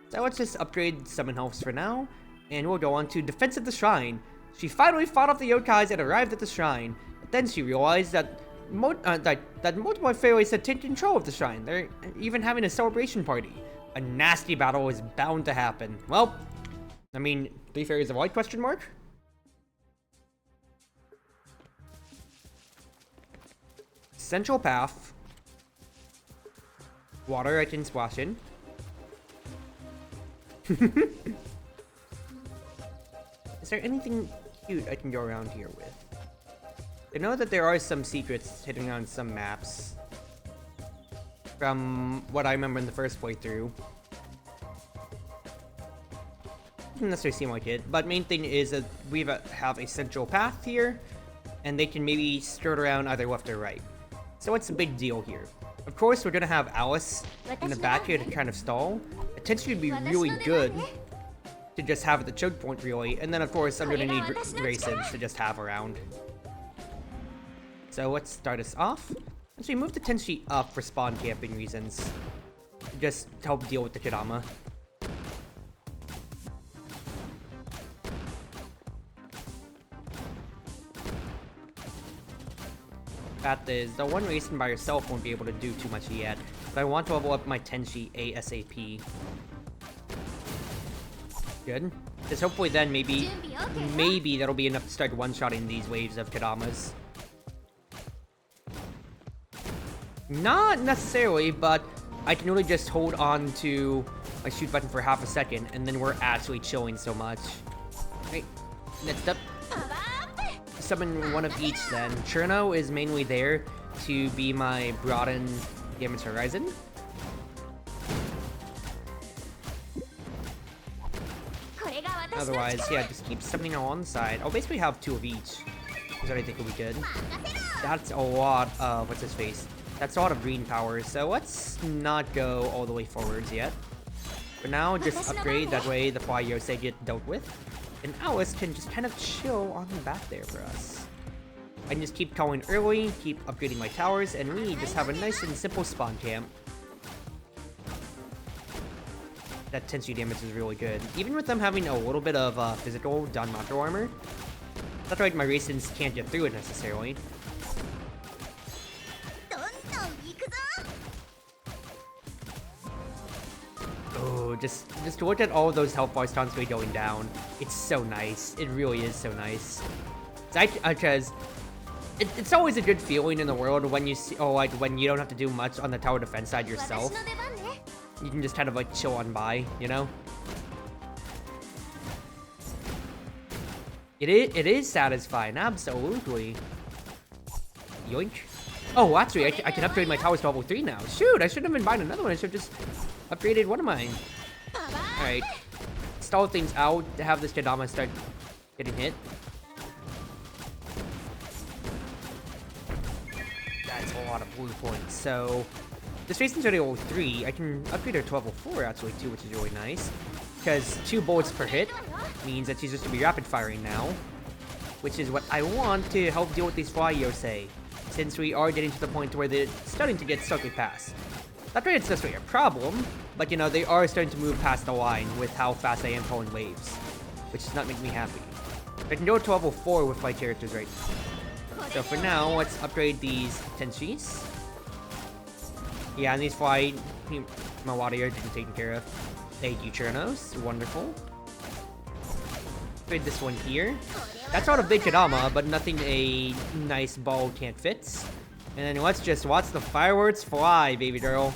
So let's just upgrade summon healths for now, and we'll go on to Defense of the Shrine. She finally fought off the yokais and arrived at the shrine, but then she realized that multiple fairies had taken control of the shrine. They're even having a celebration party. A nasty battle is bound to happen. Well, I mean, 3 fairies of light, question mark? Central path. Water I can splash in. Is there anything cute I can go around here with? I know that there are some secrets hidden on some maps. From what I remember in the first playthrough. Doesn't necessarily seem like it, but main thing is that we have a central path here, and they can maybe skirt around either left or right. So what's the big deal here? Of course, we're gonna have Alice in the back here to kind of stall. Potentially would be really good to just have at the choke point, really. And then, of course, I'm gonna need raisins to just have around. So let's start us off. Actually, move the Tenshi up for spawn camping reasons. Just to help deal with the Kodama. Fact is, the one racing by yourself won't be able to do too much yet, but I want to level up my Tenshi ASAP. Good. Just hopefully then maybe that'll be enough to start one-shotting these waves of Kodamas. Not necessarily, but I can really just hold on to my shoot button for half a second, and then we're actually chilling so much. Right, next up. Summon one of each then. Cherno is mainly there to be my broadened damage horizon. Otherwise, yeah, just keep summoning along the side. I'll basically have 2 of each. Is what I think will be good. That's a lot of, what's his face? That's a lot of green power, so let's not go all the way forwards yet. For now, just upgrade, that way the Fly Yosei get dealt with. And Alice can just kind of chill on the back there for us. I can just keep calling early, keep upgrading my towers, and we just have a nice and simple spawn camp. That Tenshi damage is really good. Even with them having a little bit of physical Danmaku armor. That's right, my Racins can't get through it necessarily. Oh, just to look at all of those health bars constantly going down. It's so nice. It really is so nice. Because it's always a good feeling in the world when you see, like when you don't have to do much on the tower defense side yourself. You can just kind of like chill on by, you know? It is satisfying, absolutely. Yoink. Oh, actually, I can upgrade my towers to level 3 now. Shoot, I shouldn't have been buying another one. I should have just upgraded one of mine. Alright. Stall things out to have this Kodama start getting hit. That's a lot of blue points. So, this Racing's already level 3. I can upgrade her to level 4 actually too, which is really nice. Because 2 bullets per hit means that she's just going to be rapid firing now. Which is what I want to help deal with these Fly Yosei. Since we are getting to the point where they're starting to get slightly past. Not that it's necessarily a problem, but you know, they are starting to move past the line with how fast I am pulling waves. Which does not make me happy. I can go to level 4 with my characters right now. So for now, let's upgrade these Tenshis. Yeah, and these Fly... my warrior didn't take care of. Thank you, Chernos. Wonderful. Upgrade this one here. That's not a big Kodama, but nothing a nice ball can't fit. And then let's just watch the fireworks fly, baby girl.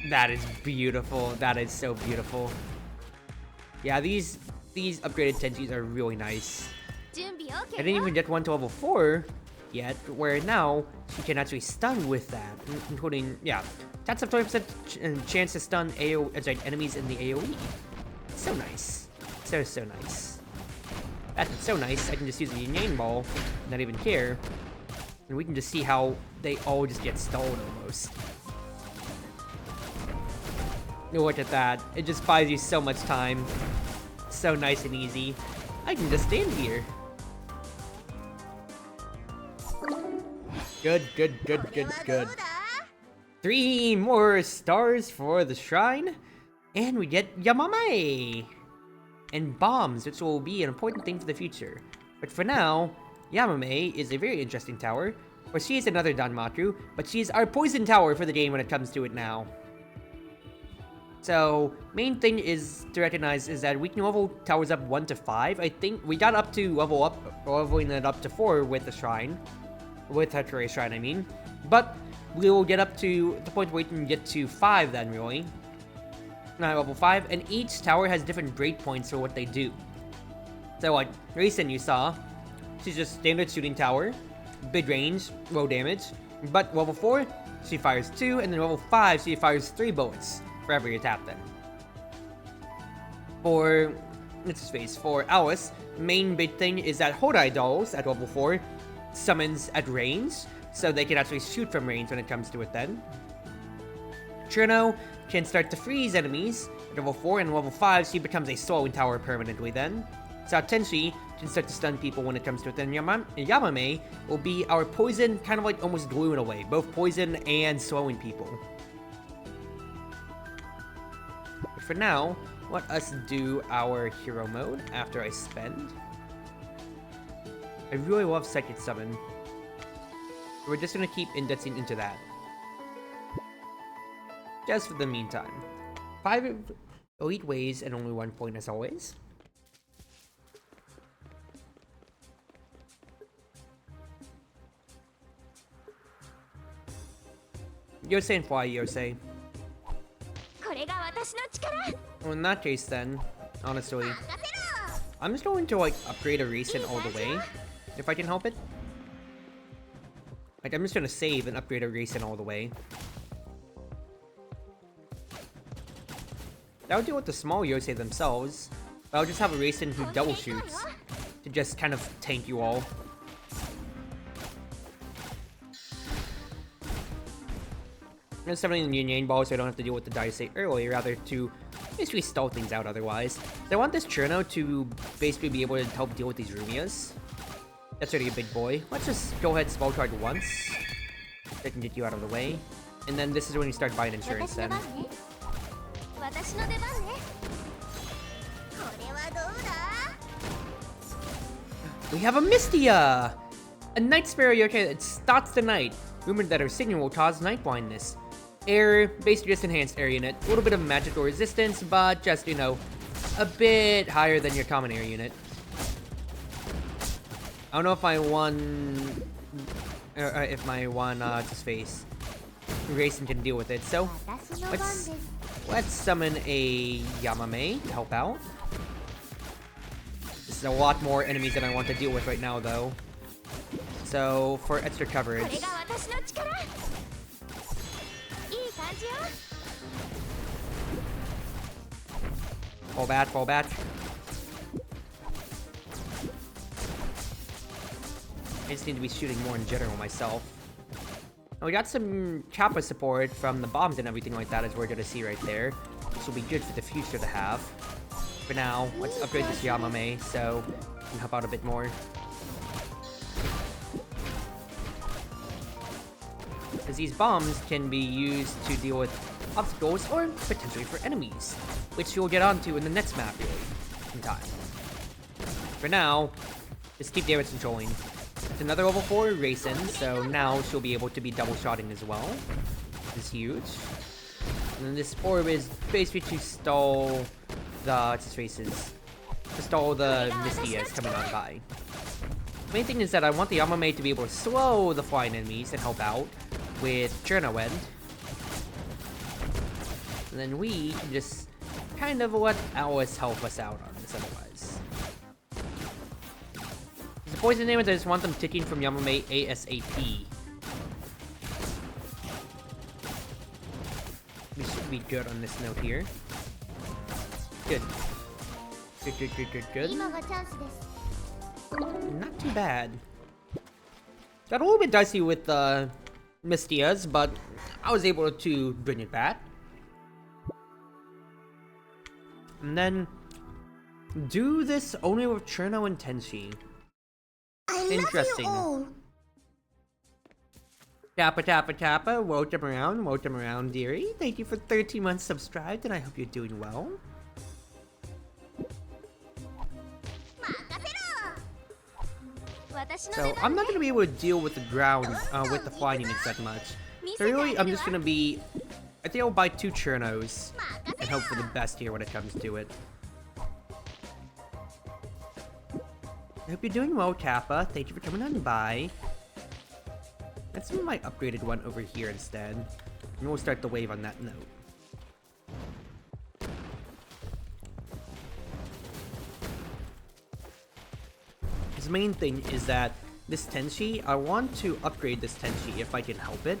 That is beautiful. That is so beautiful. Yeah, these upgraded Tenshis are really nice. I didn't even get one to level 4 yet, where now she can actually stun with that, including, yeah, that's a 20% chance to stun enemies in the AoE. So nice. So nice. That's so nice, I can just use the Yang Ball, not even care, and we can just see how they all just get stalled almost. Look at that, it just buys you so much time. So nice and easy. I can just stand here. Good, good, good, good, good. 3 more stars for the shrine, and we get Yamame! And bombs, which will be an important thing for the future. But for now, Yamame is a very interesting tower, where she is another Danmaku, but she is our poison tower for the game when it comes to it now. So, main thing is to recognize is that we can level towers up 1 to 5. I think we got up to leveling it up to 4 with the shrine. With Chartreuse Shrine, I mean. But we will get up to the point where we can get to 5 then, really. Not level 5, and each tower has different breakpoints for what they do. So, like, Raisin you saw, she's just standard shooting tower, big range, low damage. But level 4, she fires 2, and then level 5, she fires 3 bullets for every attack then. For, let's face, for Alice, main big thing is that Hodai dolls at level 4 summons at range, so they can actually shoot from range when it comes to it then. Cherno can start to freeze enemies at level 4, and level 5 she becomes a slowing tower permanently then. So Tenshi can start to stun people when it comes to it, then Yamame will be our poison, kind of like almost gluing away, both poison and slowing people. But for now, let us do our hero mode after I spend. I really love Psychic Summon. We're just gonna keep indexing into that. Just for the meantime. 5 elite ways and only 1 point as always. Yosei and Fly Yosei. Well, in that case then, honestly, I'm just going to like upgrade a Raisin all the way, if I can help it. Like, I'm just gonna save and upgrade a Raisin all the way. That would deal with the small Yosei themselves, but I'll just have a Raisin who double shoots to just kind of tank you all. I'm summoning the Yin Ball so I don't have to deal with the Daisei early, rather to basically stall things out otherwise. So I want this Cherno to basically be able to help deal with these Rumias. That's already a big boy. Let's just go ahead spell card once. That can get you out of the way. And then this is when you start buying insurance then. We have a Mystia! A Night Sparrow Yokai that starts the night. Rumored that her signal will cause night blindness. Air, basically just enhanced air unit. A little bit of magical resistance, but just, you know, a bit higher than your common air unit. I don't know if my one, just face Raisin can deal with it, so let's summon a Yamame to help out. This is a lot more enemies than I want to deal with right now, though. So, for extra coverage, fall back, fall back. I just need to be shooting more in general myself. And we got some Kappa support from the bombs and everything like that, as we're gonna see right there. This will be good for the future to have. For now, let's upgrade this Yamame so we can help out a bit more. As these bombs can be used to deal with obstacles or potentially for enemies, which you'll get onto in the next map really, in time. For now, just keep damage controlling. It's another level 4 Raisin, so now she'll be able to be double shotting as well. This is huge. And then this orb is basically to stall the Mystias coming on by. The main thing is that I want the Yamame to be able to slow the flying enemies and help out with Cherno End. And then we can just kind of let Alice help us out on this otherwise. The poison damage, I just want them ticking from Yamame ASAP. We should be good on this note here. Good. Good, good, good, good, good. Not too bad. Got a little bit dicey with Mystias, but I was able to bring it back. And then do this only with Cherno and Tenshi. Interesting. Tappa tappa tappa, welcome around, dearie. Thank you for 13 months subscribed, and I hope you're doing well. So, I'm not gonna be able to deal with the ground, with the flying units that much. So really, I'm just gonna be... I think I'll buy 2 Churnos, and hope for the best here when it comes to it. I hope you're doing well, Kappa. Thank you for coming on by. Let's move my upgraded one over here instead. And we'll start the wave on that note. His main thing is that this Tenshi, I want to upgrade this Tenshi if I can help it.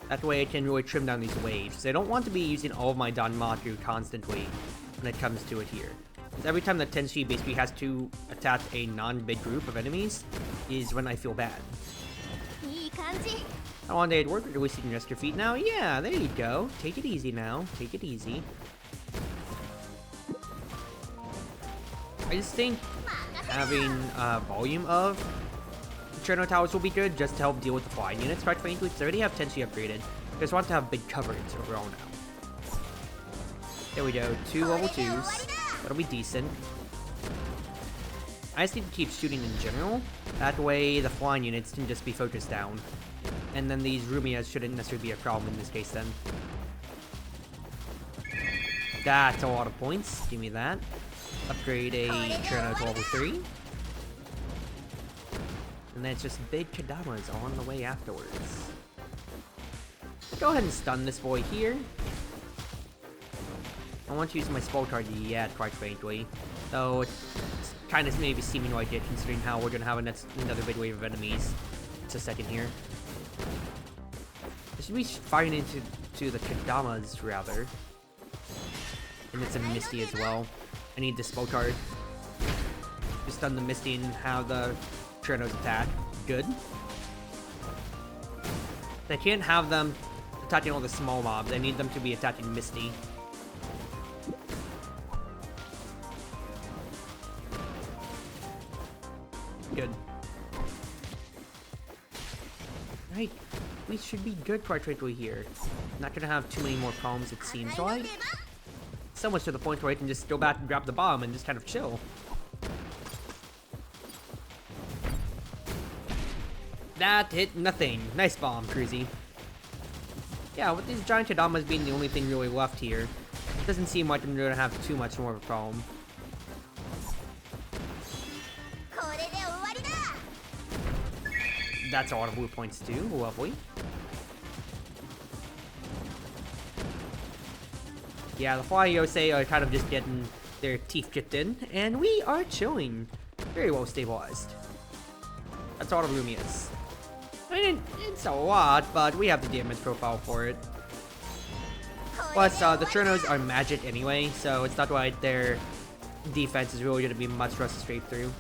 That way I can really trim down these waves. I don't want to be using all of my Danmaku constantly when it comes to it here. Because every time that Tenshi basically has to attack a non-big group of enemies is when I feel bad. I want to work with releasing rest your feet now. Yeah, there you go. Take it easy now. Take it easy. I just think having volume of Cherno Towers will be good just to help deal with the flying units, quite frankly, because I already have Tenshi upgraded. I just want to have big coverage overall now. There we go. 2 level 2s. That'll be decent. I just need to keep shooting in general. That way the flying units can just be focused down. And then these Rumias shouldn't necessarily be a problem in this case then. That's a lot of points. Give me that. Upgrade a Cherno to level 3. And then it's just big Kadamas on the way afterwards. Go ahead and stun this boy here. I want to use my spell card yet, quite frankly. Though it's kind of maybe seeming like it, considering how we're going to have another big wave of enemies. It's a second here. I should be firing into the Kadamas, rather. And it's a Misty as well. I need the spell card. Just stun the Misty and have the Chernos attack. Good. I can't have them attacking all the small mobs. I need them to be attacking Misty. Good. Right. We should be good quite frankly here. Not gonna have too many more problems, it seems like. So much to the point where I can just go back and grab the bomb and just kind of chill. That hit nothing. Nice bomb, Cruzy. Yeah, with these giant Kadamas being the only thing really left here, it doesn't seem like I'm gonna have too much more of a problem. That's a lot of blue points too. Lovely. Yeah, the Flying Yosei are kind of just getting their teeth kicked in, and we are chilling. Very well stabilized. That's all the Rumias. I mean, it's a lot, but we have the damage profile for it. Plus, the Chernos are magic anyway, so it's not like their defense is really going to be much for us to scrape through.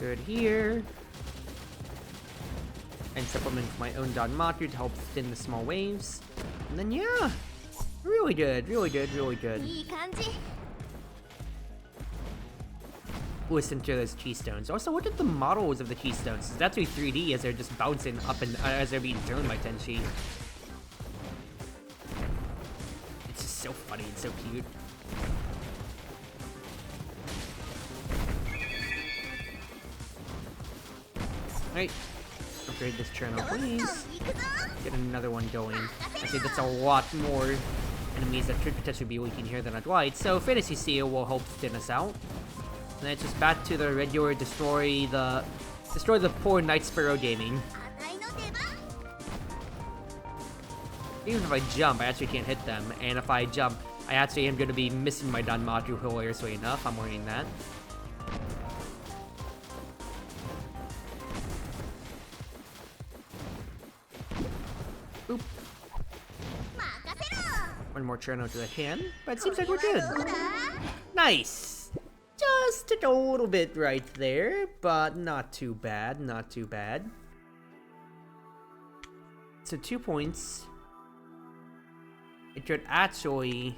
Good here. And supplement my own Danmaku to help thin the small waves. And then yeah, really good, really good, really good. Listen to those keystones. Also, look at the models of the keystones. It's actually 3D as they're just bouncing up and as they're being thrown by Tenshi. It's just so funny and so cute. Right. Upgrade this Cherno, please. Get another one going. I think that's a lot more enemies that could potentially be leaking here than I'd like. So Fantasy Seal will help thin us out. And then it's just back to the regular destroy the poor Night Sparrow gaming. Even if I jump, I actually can't hit them. And if I jump, I actually am going to be missing my Danmaku hilariously enough. I'm learning that. Oop. One more Cherno to the hand, but it seems like we're good. Nice! Just a little bit right there, but not too bad, not too bad. So 2 points. It could actually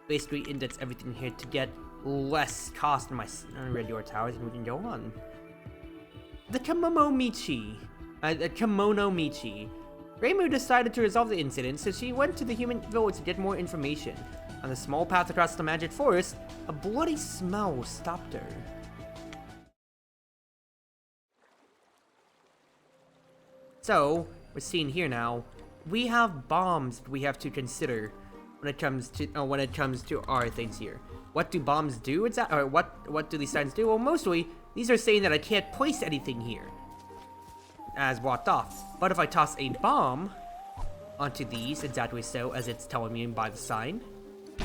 basically index everything here to get less cost on my regular towers, and we can go on. The Kimono Michi. Reimu decided to resolve the incident, so she went to the human village to get more information. On the small path across the magic forest, a bloody smell stopped her. So, we're seeing here now, we have bombs we have to consider when it comes to our things here. What do bombs do? Or what do these signs do? Well, mostly these are saying that I can't place anything here, as blocked off. But if I toss a bomb onto these, exactly so as it's telling me by the sign, I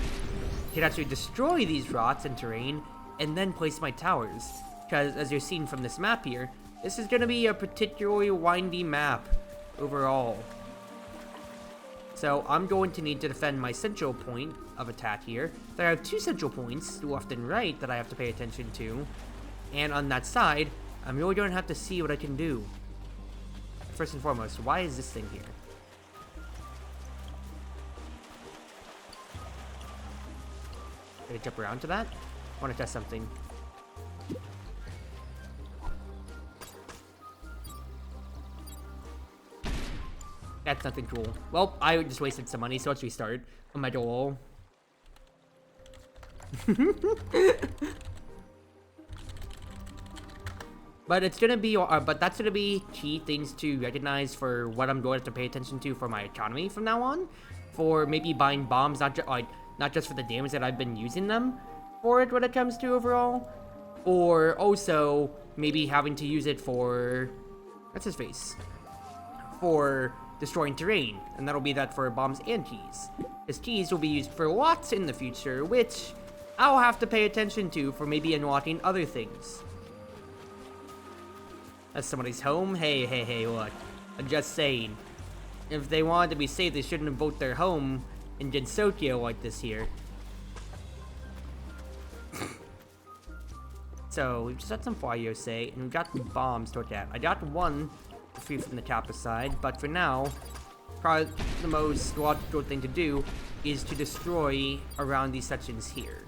can actually destroy these rots and terrain, and then place my towers. Because as you're seeing from this map here, this is going to be a particularly windy map overall. So I'm going to need to defend my central point of attack here. There are 2 central points, left and right, that I have to pay attention to. And on that side, I'm really going to have to see what I can do. First and foremost, why is this thing here? Can I jump around to that? I want to test something. That's nothing cool. Well, I just wasted some money, so let's restart. Oh my god. But it's gonna be, but that's gonna be key things to recognize for what I'm going to have to pay attention to for my economy from now on. For maybe buying bombs, not just for the damage that I've been using them for it when it comes to overall, or also maybe having to use it for, what's his face? For destroying terrain, and that'll be that for bombs and keys. Because keys will be used for lots in the future, which I'll have to pay attention to for maybe unlocking other things. That's somebody's home? Hey, look. I'm just saying. If they wanted to be safe, they shouldn't have built their home in Gensokyo like this here. So, we've just got some Flyose, and we've got the bombs to look at. I got one free from the Kappa side, but for now, probably the most logical thing to do is to destroy around these sections here.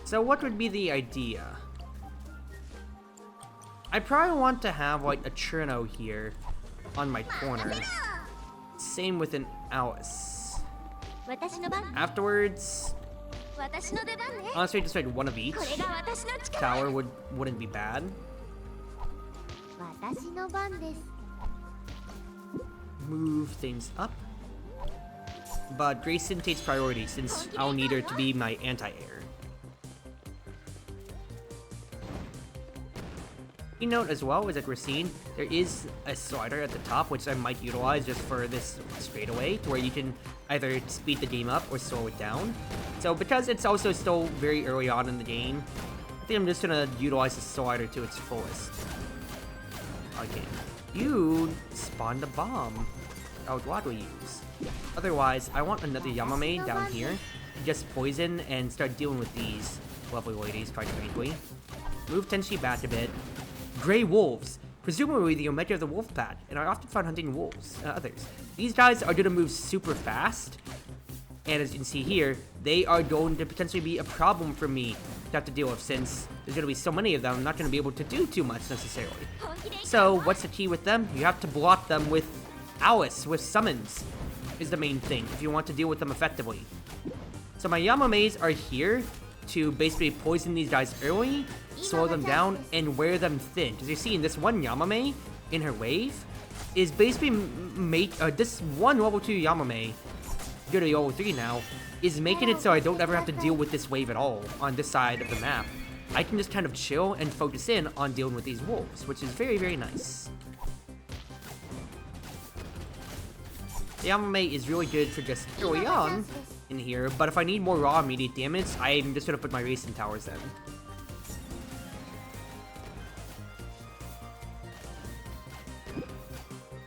So what would be the idea? I probably want to have like a Cherno here on my corner. Same with an Alice. Afterwards, honestly, just like one of each tower wouldn't be bad. Move things up. But Grayson takes priority since I'll need her to be my anti-air. You note as well is that we're seeing there is a slider at the top which I might utilize just for this straightaway to where you can either speed the game up or slow it down. So because it's also still very early on in the game, I think I'm just gonna utilize the slider to its fullest. Okay, you spawned a bomb. I would gladly use. Otherwise, I want another Yamame down here to just poison and start dealing with these lovely ladies, quite frankly. Move Tenshi back a bit. Grey Wolves. Presumably the Omega of the Wolf Pack, and I often found hunting wolves, others. These guys are going to move super fast, and as you can see here, they are going to potentially be a problem for me to have to deal with since there's going to be so many of them. I'm not going to be able to do too much necessarily. So what's the key with them? You have to block them with Alice, with summons, is the main thing if you want to deal with them effectively. So my Yamames are here to basically poison these guys early, slow them down, and wear them thin. As you're seeing, this one Yamame in her wave is basically this one level 2 Yamame, go to the level 3 now, is making it so I don't ever have to deal with this wave at all on this side of the map. I can just kind of chill and focus in on dealing with these wolves, which is very, very nice. The Yamame is really good for just early on in here, but if I need more raw immediate damage, I'm just gonna put my racing towers in.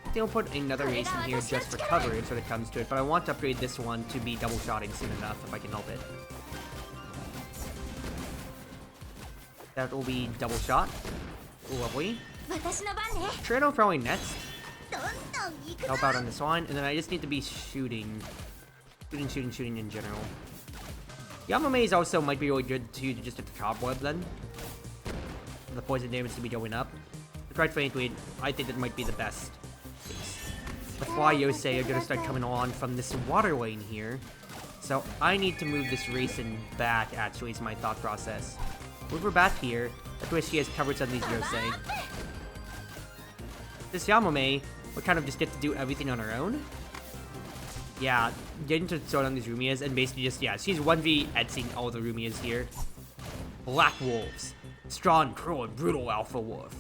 I think I'll put another race in here just for coverage when it comes to it, but I want to upgrade this one to be double shotting soon enough if I can help it. That will be double shot. Lovely. Trino probably next. Help out on this one, and then I just need to be shooting in general. Yamamae's also might be really good to just at the top web then. The poison damage to be going up. But quite frankly, I think that might be the best case. The Fly Yosei are gonna start coming on from this water lane here. So I need to move this Racing back, actually, is my thought process. Move her back here. That way she has coverage on these Yosei. This Yamamae will kind of just get to do everything on her own. Yeah, getting to throw down these Rumias and basically just, yeah, she's 1v Etsing all the Rumias here. Black Wolves. Strong, cruel, and brutal Alpha Wolf.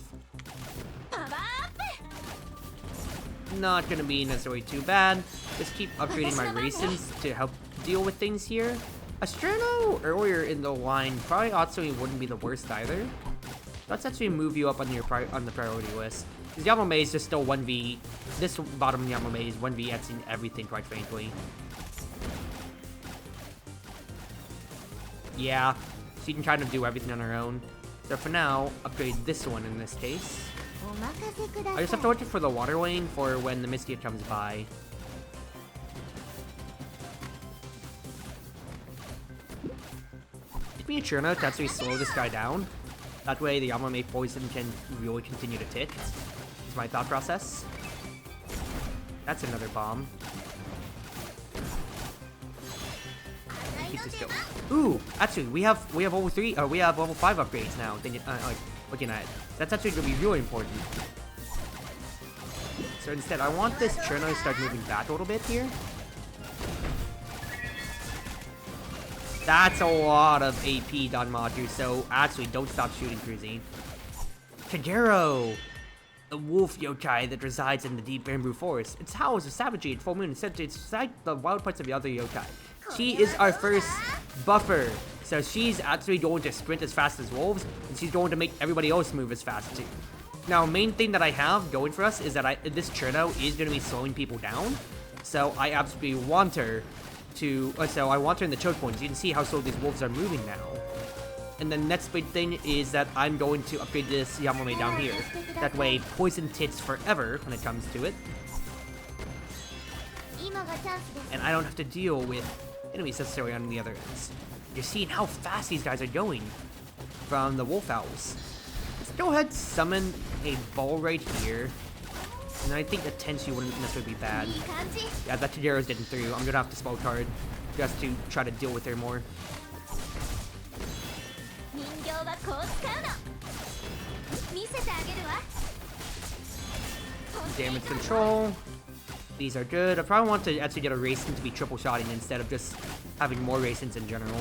Not gonna be necessarily too bad. Just keep upgrading my Racins to help deal with things here. A Sterno earlier in the line probably also wouldn't be the worst either. Let's actually move you up on your on the priority list. Because Yamamae is just still 1v. This bottom Yamamae is 1v Etsing everything, quite frankly. Yeah, she can kind of do everything on her own. So for now, upgrade this one in this case. I just have to watch for the water lane for when the Mistia comes by. Give me a Churna to actually slow this guy down. That way the Yamamae poison can really continue to tick. Is my thought process. That's another bomb. Keep this going. Ooh, actually, we have level 3. We have level 5 upgrades now. Like looking at it, that's actually gonna be really important. So instead, I want this Churno to start moving back a little bit here. That's a lot of AP Don Maju. So actually, don't stop shooting, Cruzy. Kagerou! The wolf yokai that resides in the deep bamboo forest. Its howl is a savagery at full moon. Instead, it's like the wild parts of the other yokai. She is our first buffer. So she's actually going to sprint as fast as wolves, and she's going to make everybody else move as fast too. Now, main thing that I have going for us is that this Churno is going to be slowing people down. So I absolutely want her to... so I want her in the choke points. You can see how slow these wolves are moving now. And the next big thing is that I'm going to upgrade this Yamamae down here. That way, poison tits forever when it comes to it. And I don't have to deal with enemies necessarily on the other ends. You're seeing how fast these guys are going from the Wolf Owls. Let's go ahead and summon a ball right here. And I think the Tenshi wouldn't necessarily be bad. Yeah, that Kagerou's getting through. I'm gonna have to spell card just to try to deal with her more. Damage control. These are good. I probably want to actually get a Racing to be triple shotting instead of just having more Racings in general.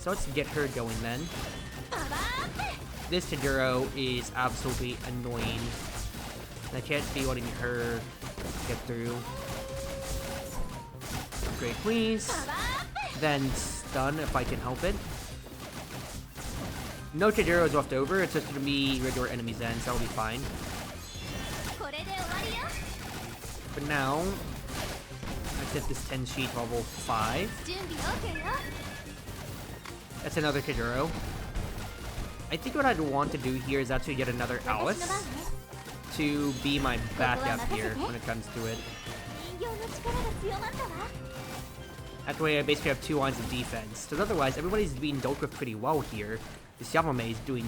So let's get her going then. This Kagerou is absolutely annoying. I can't be letting her get through. Great, please. Then stun if I can help it. No Kagerou's left over, it's just gonna be regular enemies then, so I'll be fine. But now, let's hit this 10 sheet level 5. That's another Kagerou. I think what I'd want to do here is actually get another Alice to be my backup here when it comes to it. That way I basically have 2 lines of defense. Because otherwise, everybody's being dealt with pretty well here. This Yamamae is doing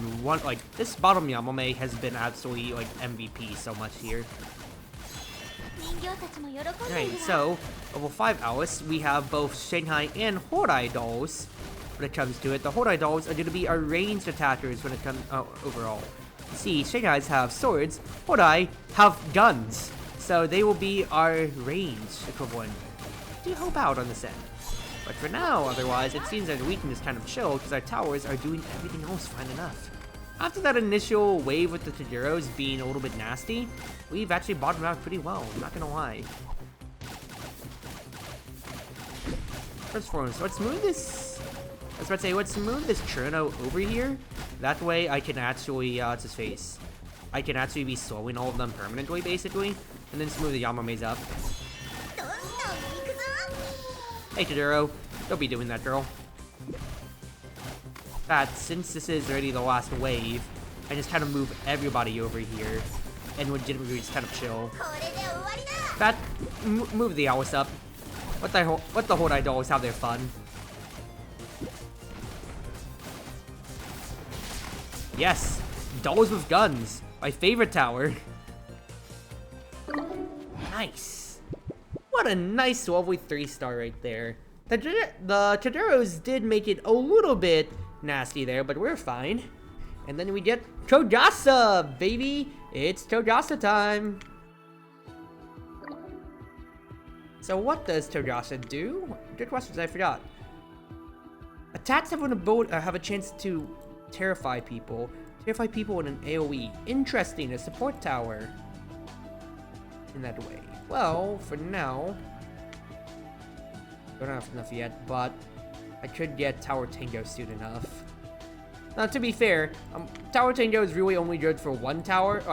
this bottom Yamamae has been absolutely, MVP so much here. Alright, so, level 5 Alice, we have both Shanghai and Hodai dolls when it comes to it. The Hodai dolls are going to be our ranged attackers when it comes, overall. See, Shanghai's have swords, Hodai have guns. So they will be our ranged equivalent. Do help out on this end. But for now, otherwise, it seems that we can just kind of chill because our towers are doing everything else fine enough. After that initial wave with the Kagerou's being a little bit nasty, we've actually bottomed out pretty well, I'm not gonna lie. First and foremost, let's move this... I was about to say, let's move this Churno over here. That way I can actually, what's his face? I can actually be slowing all of them permanently, basically. And then just move the Yamamaes up. Hey, Kagerou. Don't be doing that, girl. But since this is already the last wave, I just kind of move everybody over here and legitimately just kind of chill. But move the Alice up. What the Hodai dolls have their fun. Yes, dolls with guns. My favorite tower. Nice. What a nice 3-star right there. The Chateros did make it a little bit nasty there, but we're fine. And then we get Tojasa, baby. It's Tojasa time. So what does Tojasa do? Good questions, I forgot. Attacks have a chance to terrify people. Terrify people in an AoE. Interesting, a support tower. In that way. Well, for now, don't have enough yet, but I could get Tower Tango soon enough. Now, to be fair, Tower Tango is really only good for one tower.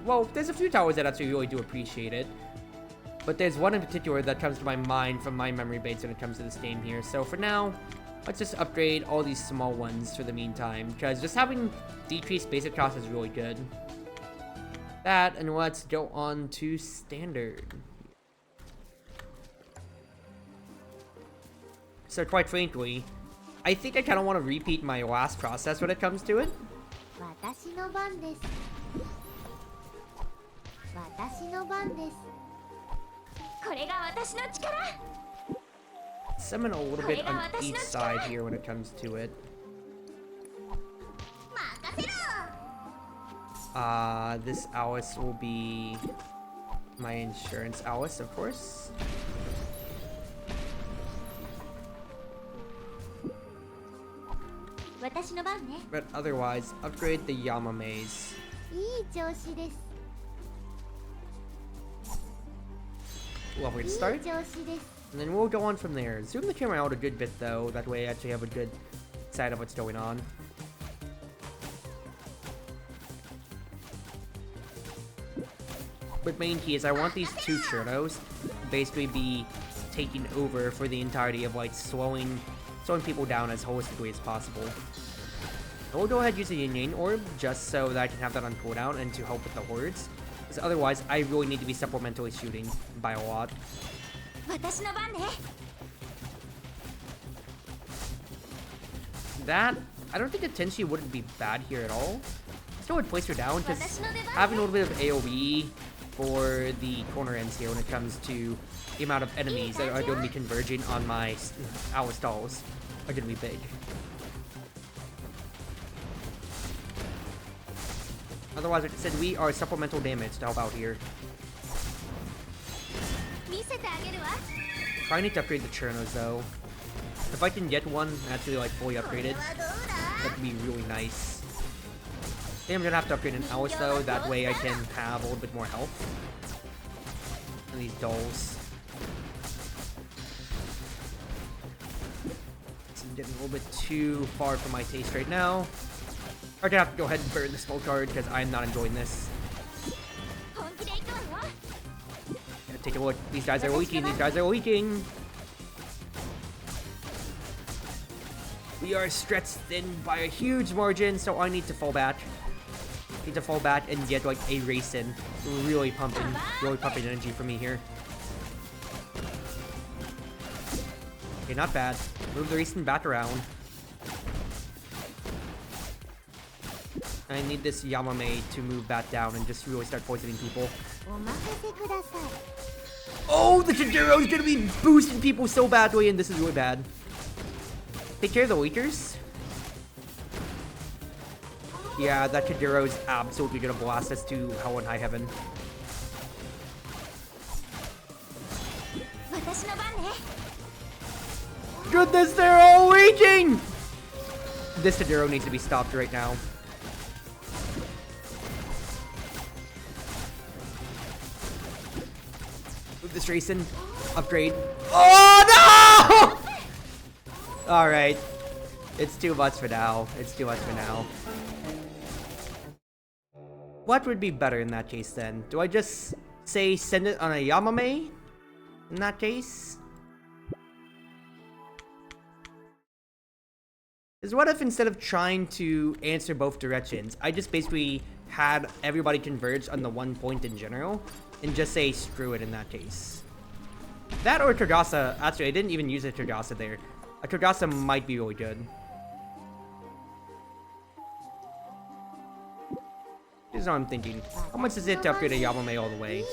Well, there's a few towers that actually really do appreciate it. But there's one in particular that comes to my mind from my memory base when it comes to this game here. So for now, let's just upgrade all these small ones for the meantime, because just having decreased basic cost is really good. That, and let's go on to standard. So quite frankly, I think I kind of want to repeat my last process when it comes to it. Summon a little bit on each side here when it comes to it. This Alice will be my insurance Alice, of course. But otherwise, upgrade the Yamamaze. Lovely to start. And then we'll go on from there. Zoom the camera out a good bit though, that way I actually have a good sight of what's going on. But main key is I want these two Churros to basically be taking over for the entirety of like slowing people down as holistically as possible. And we'll go ahead and use a Yin Yang Orb just so that I can have that on cooldown and to help with the hordes. Because otherwise, I really need to be supplementally shooting by a lot. That, I don't think Tenshi wouldn't be bad here at all. Still would place her down because having a little bit of AoE for the corner ends here when it comes to the amount of enemies that are going to be converging on my Alice dolls are going to be big. Otherwise, like I said, we are supplemental damage to help out here. I need to upgrade the Churnos though. If I can get one actually like fully upgraded, that'd be really nice. I think I'm gonna have to upgrade an Alice though, that way I can have a little bit more health. And these dolls. This is getting a little bit too far for my taste right now. I'm gonna have to go ahead and burn the spell card because I'm not enjoying this. Take a look. These guys are leaking. These guys are leaking. We are stretched thin by a huge margin, so I need to fall back. Need to fall back and get like a race in. Really pumping energy for me here. Okay, not bad. Move the racing back around. I need this Yamame to move back down and just really start poisoning people. Oh, the Kagerou is gonna be boosting people so badly, and this is really bad. Take care of the leakers. Yeah, that Kagerou is absolutely gonna blast us to hell and high heaven. Goodness, they're all leaking! This Kagerou needs to be stopped right now. This racing upgrade. Oh no! Alright. It's too much for now. It's too much for now. What would be better in that case then? Do I just say send it on a Yamame? In that case? Because what if instead of trying to answer both directions, I just basically had everybody converge on the one point in general? And just say screw it in that case. That or Togasa. Actually, I didn't even use a Togasa there. A Togasa might be really good. Here's what I'm thinking. How much is it to upgrade a Yamame all the way?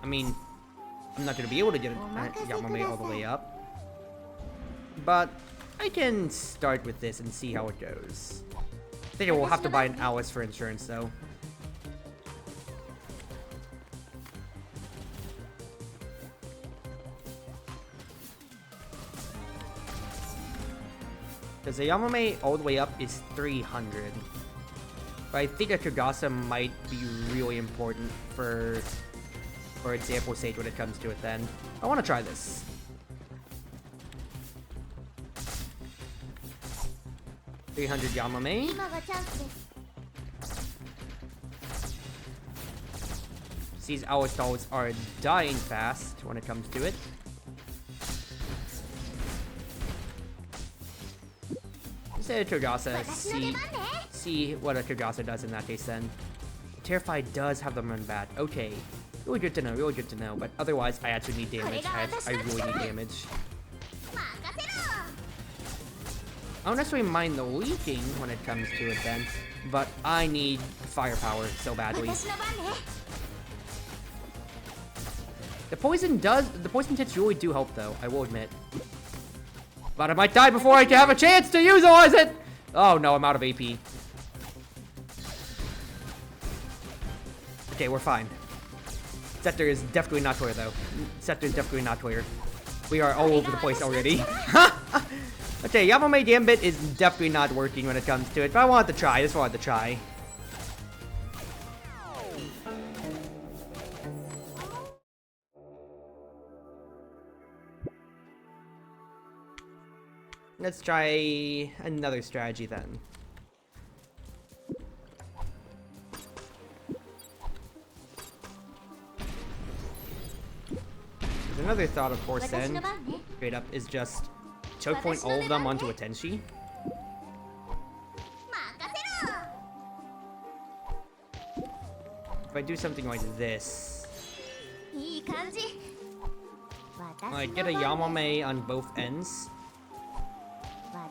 I mean, I'm not going to be able to get a Yamame all the way up. But I can start with this and see how it goes. I think I will have to buy an Alice for insurance, though. Because the Yamame all the way up is 300. But I think a Togasa might be really important for example sake when it comes to it then. I want to try this. $300 Yamame. These Alice dolls are dying fast when it comes to it. Instead of Togasa, see what a Togasa does in that case then. Terrified does have them run bad. Okay. Really good to know, really good to know. But otherwise, I actually need damage. I really need damage. I don't necessarily mind the leaking when it comes to it then. But I need firepower so badly. The poison tips really do help though, I will admit. But I might die before I can have a chance to utilize it! Oh no, I'm out of AP. Okay, we're fine. Scepter is definitely not clear though. Scepter is definitely not clear. We are all over the place already. Okay, Yamame Gambit is definitely not working when it comes to it, but I wanted to try. I just wanted to try. Let's try another strategy then. There's another thought, of course, then. Straight up is just choke point all of them onto a Tenshi. If I do something like this, I get a Yamame on both ends.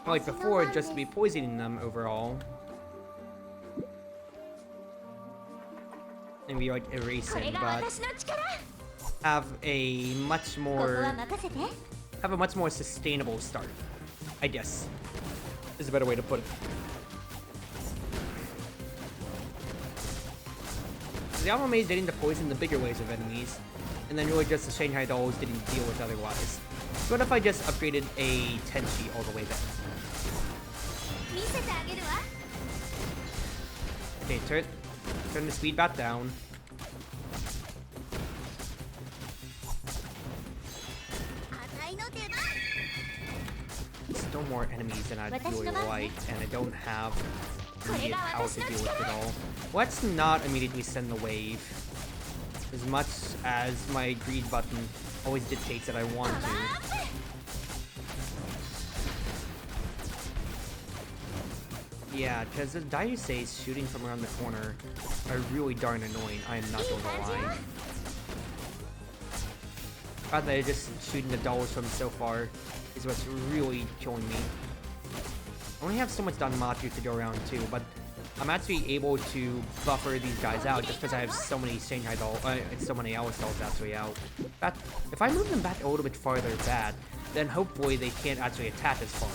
Like before, just to be poisoning them overall. And be like erasing, but have a much more sustainable start, I guess is a better way to put it. The Yamame is getting to poison the bigger waves of enemies, and then really just the Shanghai dolls didn't deal with otherwise. What if I just upgraded a Tenshi all the way there? Okay, turn the speed back down. Still more enemies than I'd really like, and I don't have immediate power to deal with it all. Let's not immediately send the wave. As much as my greed button always dictates that I want to. Yeah, because the Daiusei's shooting from around the corner are really darn annoying, I am not going to lie. The fact that they're just shooting the dolls from so far is what's really killing me. I only have so much Danmachi to go around too, but I'm actually able to buffer these guys out just because I have so many Shanghai dolls, so many Alice dolls actually out. In fact, if I move them back a little bit farther back, then hopefully they can't actually attack as far.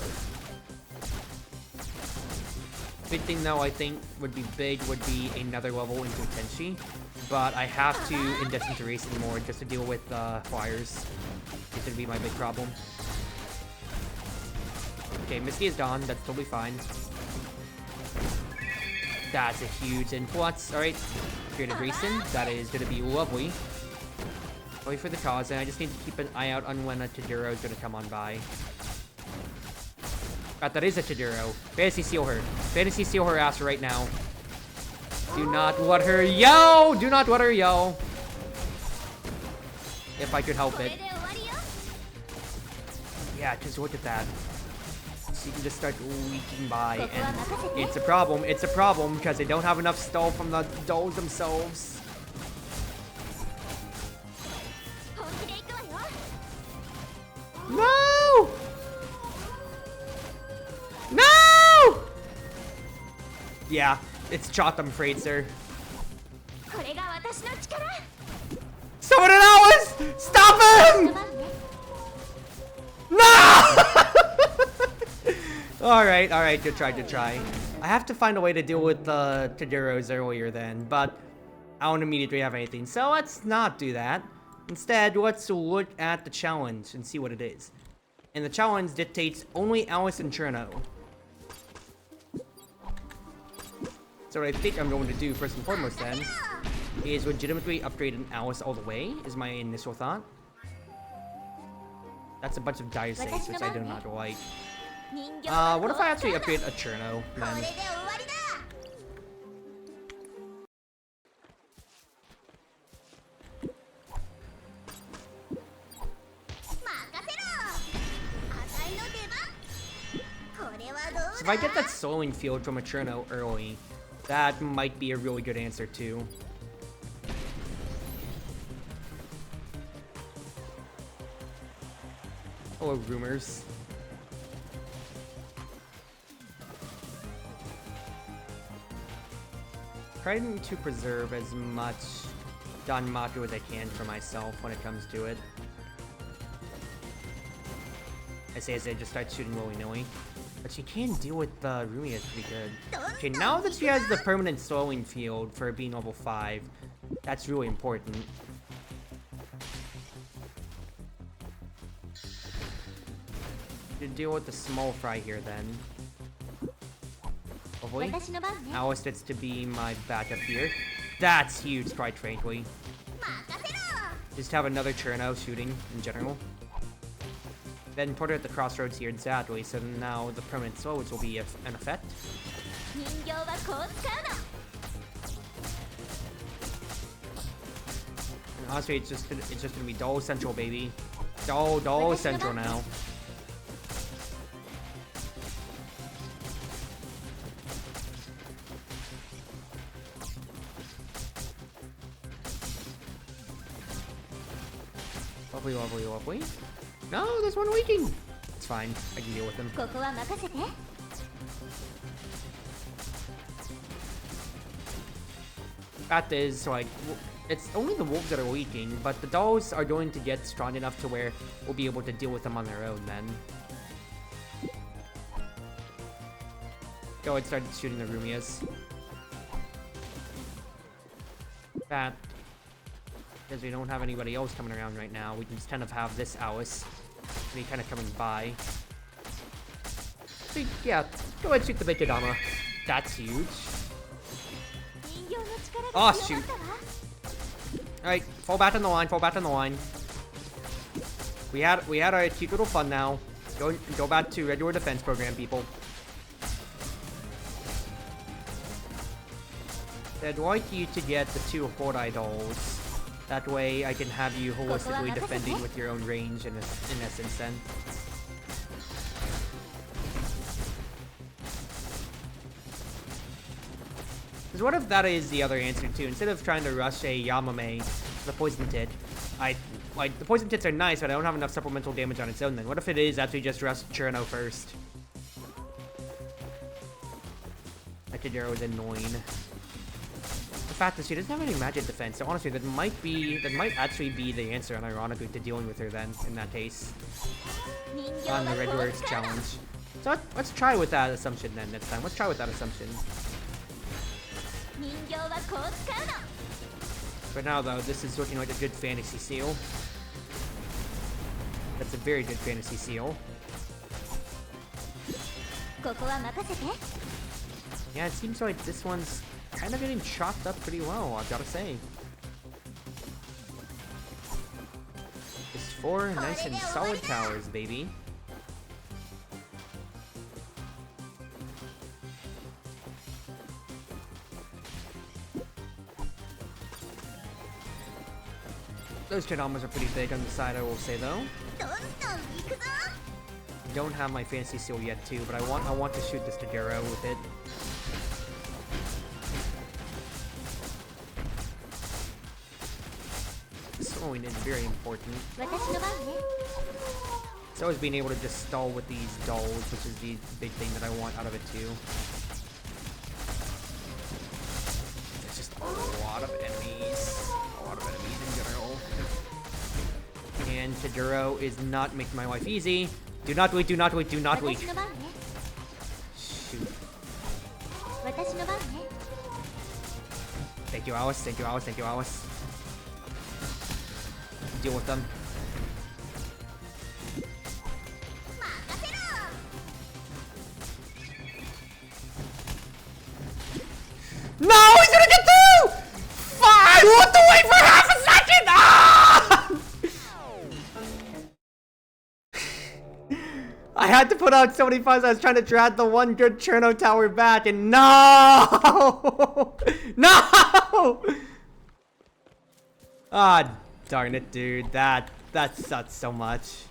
Big thing though, I think would be another level into Tenshi, but I have to index into racing more just to deal with flyers. It's gonna be my big problem. Okay, Misty is gone. That's totally fine. That's a huge influx. Alright. Created racing. That is gonna be lovely. Wait for the cause, and I just need to keep an eye out on when a Kagerou is gonna come on by. That is a Kagerou. Fantasy seal her. Fantasy seal her ass right now. Do not let her yell! Do not let her yell. If I could help it. Yeah, just look at that. She can just start leaking by, and it's a problem. It's a problem because they don't have enough stall from the dolls themselves. Yeah, it's Chot, I'm afraid, sir. Summon an Alice! Stop him! No! Alright, good try. I have to find a way to deal with the Kagerou's earlier then, but I don't immediately have anything, so let's not do that. Instead, let's look at the challenge and see what it is. And the challenge dictates only Alice and Cherno. So what I think I'm going to do first and foremost then is legitimately upgrade an Alice all the way, is my initial thought. That's a bunch of dire saves, which I do not like. What if I actually upgrade a Cherno then? So if I get that soloing field from a Cherno early, that might be a really good answer too. Hello, rumors. Trying to preserve as much Danmaku as I can for myself when it comes to it. I say as I just start shooting willy-nilly. But she can deal with the Rumia pretty good. Okay, now that she has the permanent slowing field for being level 5, that's really important. To deal with the small fry here then. Hopefully, Alice gets to be my backup here. That's huge, quite frankly. Just have another Cherno shooting in general. Then put her at the crossroads here exactly, so now the permanent slows will be an effect. And honestly, it's just gonna be Doll Central, baby. Doll Central now. Lovely. No, there's one leaking! It's fine, I can deal with him. Fact is, like, it's only the wolves that are leaking, but the dolls are going to get strong enough to where we'll be able to deal with them on their own then. Go ahead and start shooting the Rumias. That. Because we don't have anybody else coming around right now, we can just kind of have this Alice be kind of coming by. So, yeah, go ahead and shoot the Bikidama. That's huge. Oh, shoot. Alright, fall back on the line. We had our cute little fun now. Go back to regular defense program, people. I'd like you to get the 2 Hordai dolls. That way, I can have you holistically defending with your own range in essence then. Because what if that is the other answer too? Instead of trying to rush a Yamame, the Poison Tit, like, the Poison Tits are nice, but I don't have enough supplemental damage on its own then. What if it is actually just rush Cherno first? That Kagerou is annoying. The fact is she doesn't have any magic defense, so honestly that might actually be the answer, and ironically, to dealing with her then, in that case. On the regular challenge. So let's try with that assumption then next time. Let's try with that assumption. For now though, this is looking like a good fantasy seal. That's a very good fantasy seal. Yeah, it seems like this one's kind of getting chopped up pretty well, I've gotta say. Just 4 nice and solid towers, baby. Those Chinamas are pretty big on the side, I will say though. Don't have my fancy seal yet too, but I want to shoot this Kagerou with it. Slowing is very important. It's always being able to just stall with these dolls, which is the big thing that I want out of it too. And Kagerou is not making my life easy. Do not wait, do not wait, do not wait. Shoot. Thank you, Alice. Thank you, Alice. Thank you, Alice. Deal with them. No, he's gonna get through! Fine! What the wait for half a second? Ah! I had to put out so many funds. I was trying to drag the one good Cherno tower back, and no! No! Ah, darn it, dude. That sucks so much.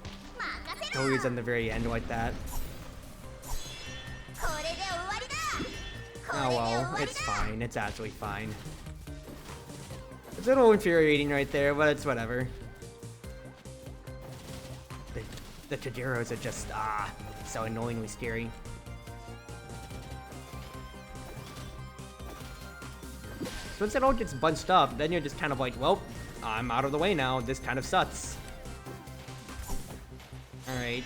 Always on the very end like that. Oh well, it's fine. It's actually fine. It's a little infuriating right there, but it's whatever. The Kagerou's are just, so annoyingly scary. So once it all gets bunched up, then you're just kind of like, well, I'm out of the way now. This kind of sucks. Alright.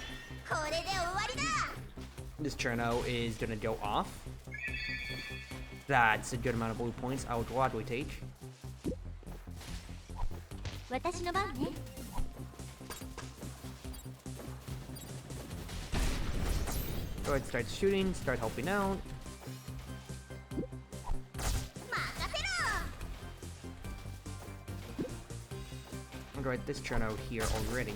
This Cherno is gonna go off. That's a good amount of blue points. I would gladly take. Go ahead, start shooting, start helping out. Alright, this Cherno here already.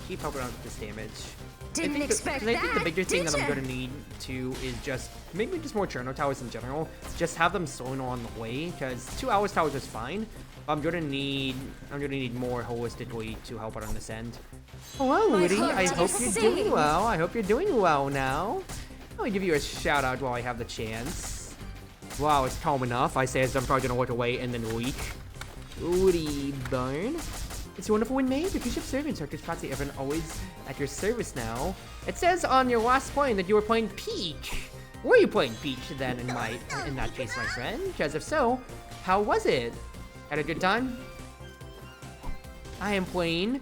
Keep helping out with this damage. Didn't expect that. I think the bigger thing that I'm gonna need to is just maybe just more Cherno towers in general. Just have them soloing on the way, because 2 hours towers is fine. I'm gonna need more holistically to help out on this end. Hello, Woody. I hope you're doing well. I hope you're doing well now. I'll give you a shout out while I have the chance. Wow, it's calm enough. I say as I'm probably gonna look away and then weak. Woody burn. It's a Wonderful Wind Mage, the Cruz Ship servant, Chartreuse Proxy, everyone always at your service now. It says on your last point that you were playing Peach. Were you playing Peach then in that case, my friend? Because if so, how was it? Had a good time? I am playing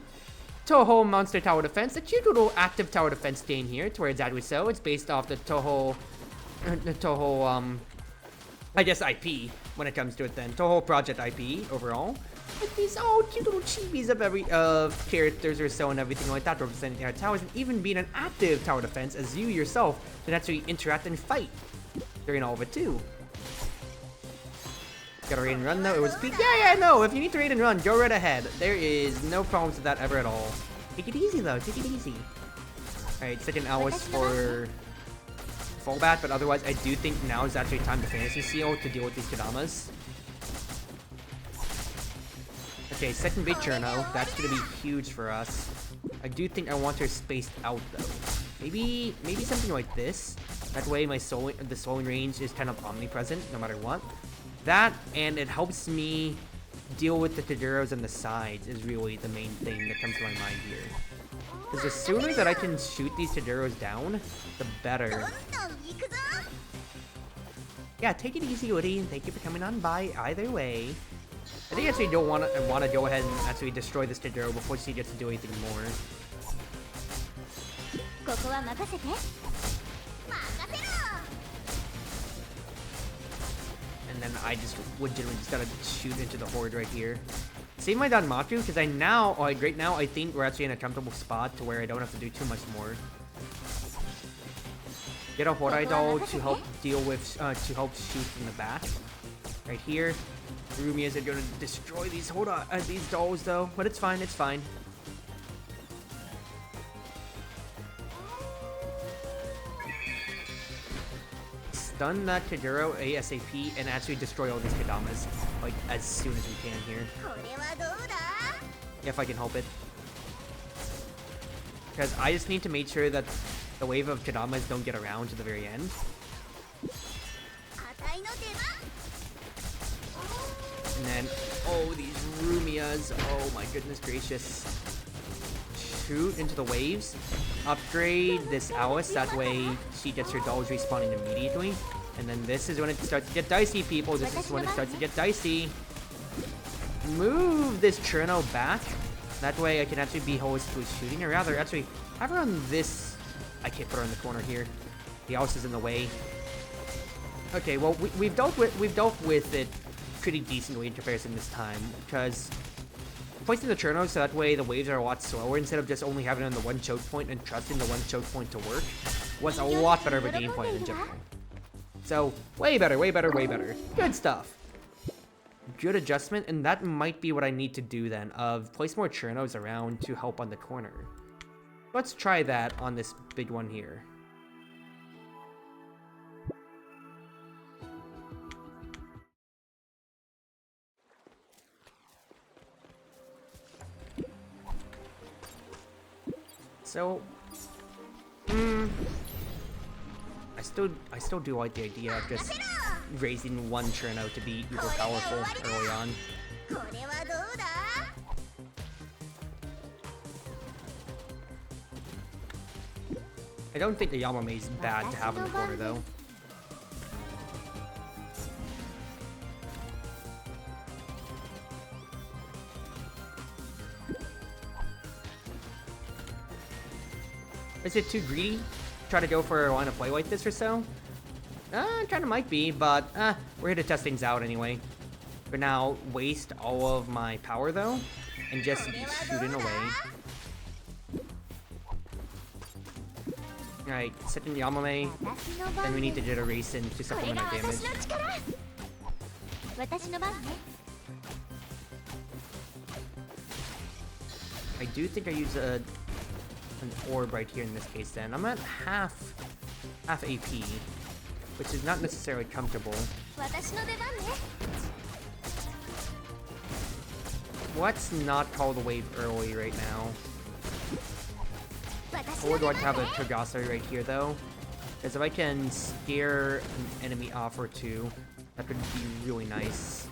Touhou Monster Tower Defense, a cute little active tower defense game here, to where exactly so. It's based off the Touhou, I guess IP when it comes to it then. Touhou Project IP overall. Like these cute little chibis of characters or so and everything like that representing our towers, and even being an active tower defense as you yourself can actually interact and fight during all of it too. Gotta raid and run though, it was peak. Yeah, no, if you need to raid and run, go right ahead. There is no problems with that ever at all. Take it easy though, take it easy. Alright, second hours for fallback, but otherwise I do think now is actually time to fantasy seal to deal with these Kodamas. Okay, second big Cherno, that's gonna be huge for us. I do think I want her spaced out though. Maybe something like this. That way the soloing range is kind of omnipresent no matter what. That, and it helps me deal with the Kagerou's on the sides is really the main thing that comes to my mind here. Because the sooner that I can shoot these Kagerou's down, the better. Yeah, take it easy, Woody, and thank you for coming on by either way. I think I actually don't want to go ahead and actually destroy this Kagerou before she gets to do anything more. And then I just legitimately just gotta shoot into the horde right here. Save my Danmaku, because right now I think we're actually in a comfortable spot to where I don't have to do too much more. Get a horde idol to help deal with, to help shoot from the back. Right here. Rumias are gonna destroy these these dolls though, but it's fine, it's fine. Stun that Kagerou ASAP and actually destroy all these Kodamas, like, as soon as we can here. If I can help it. Because I just need to make sure that the wave of Kodamas don't get around to the very end. And then, oh, these Rumias, oh my goodness gracious. Shoot into the waves. Upgrade this Alice, that way she gets her dolls respawning immediately. And then this is when it starts to get dicey, people. This is when it starts to get dicey. Move this Cherno back. That way I can actually be host to his shooting. Or rather, actually, have her on this... I can't put her in the corner here. The house is in the way. Okay, well, we've dealt with it pretty decently in comparison this time. Because placing the Cherno so that way the waves are a lot slower instead of just only having it on the one choke point and trusting the one choke point to work was a lot better of a game plan in general. So, way better, way better, way better. Good stuff. Good adjustment, and that might be what I need to do then, of place more Chernos around to help on the corner. Let's try that on this big one here. So, I still do like the idea of just raising one Cherno to be uber powerful early on. I don't think the Yamame is bad to have in the corner though. Is it too greedy? Try to go for a line of play like this or so? Kinda might be, but we're here to test things out anyway. For now, waste all of my power though, and just be shooting away. Alright, set in Yamame, then we need to get a race in to supplement our damage. I do think I use an orb right here in this case then. I'm at half AP, which is not necessarily comfortable. Let's not call the wave early right now. I would like to have a Togasari right here though, because if I can scare an enemy off or two, that could be really nice.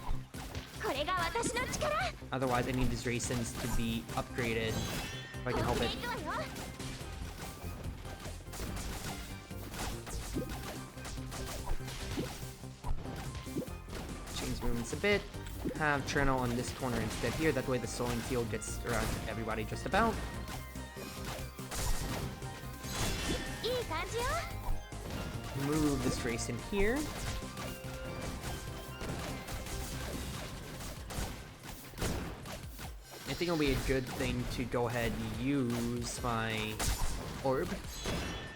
Otherwise I need these Racins to be upgraded if I can help it. Change movements a bit. Have Cherno on this corner instead here, that way the Soling Field gets around everybody just about. Move this race in here. I think it'll be a good thing to go ahead and use my orb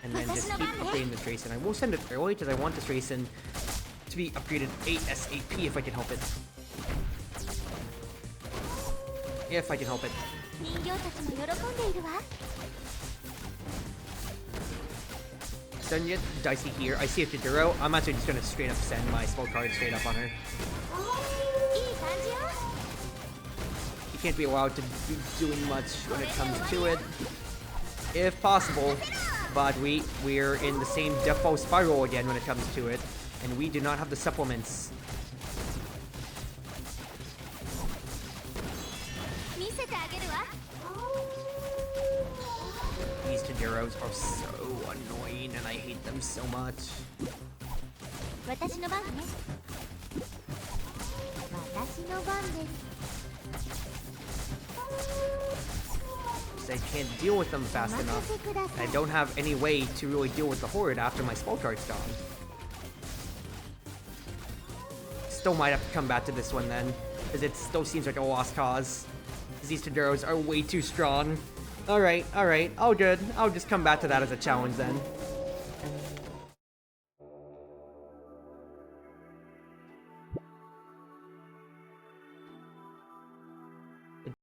and then just keep upgrading this Racing. I will send it early because I want this Racing to be upgraded ASAP if I can help it. If I can help it. Starting to get dicey here. I see a Kagerou. I'm actually just gonna straight up send my small card straight up on her. You can't be allowed to be doing much when it comes to it, if possible. But we're in the same Defo spiral again when it comes to it, and we do not have the supplements. These Kagerous are so annoying, and I hate them so much. I can't deal with them fast enough. I don't have any way to really deal with the Horde after my spell card's gone. Still might have to come back to this one then, because it still seems like a lost cause. These Kagerous are way too strong. Alright, all good. I'll just come back to that as a challenge then.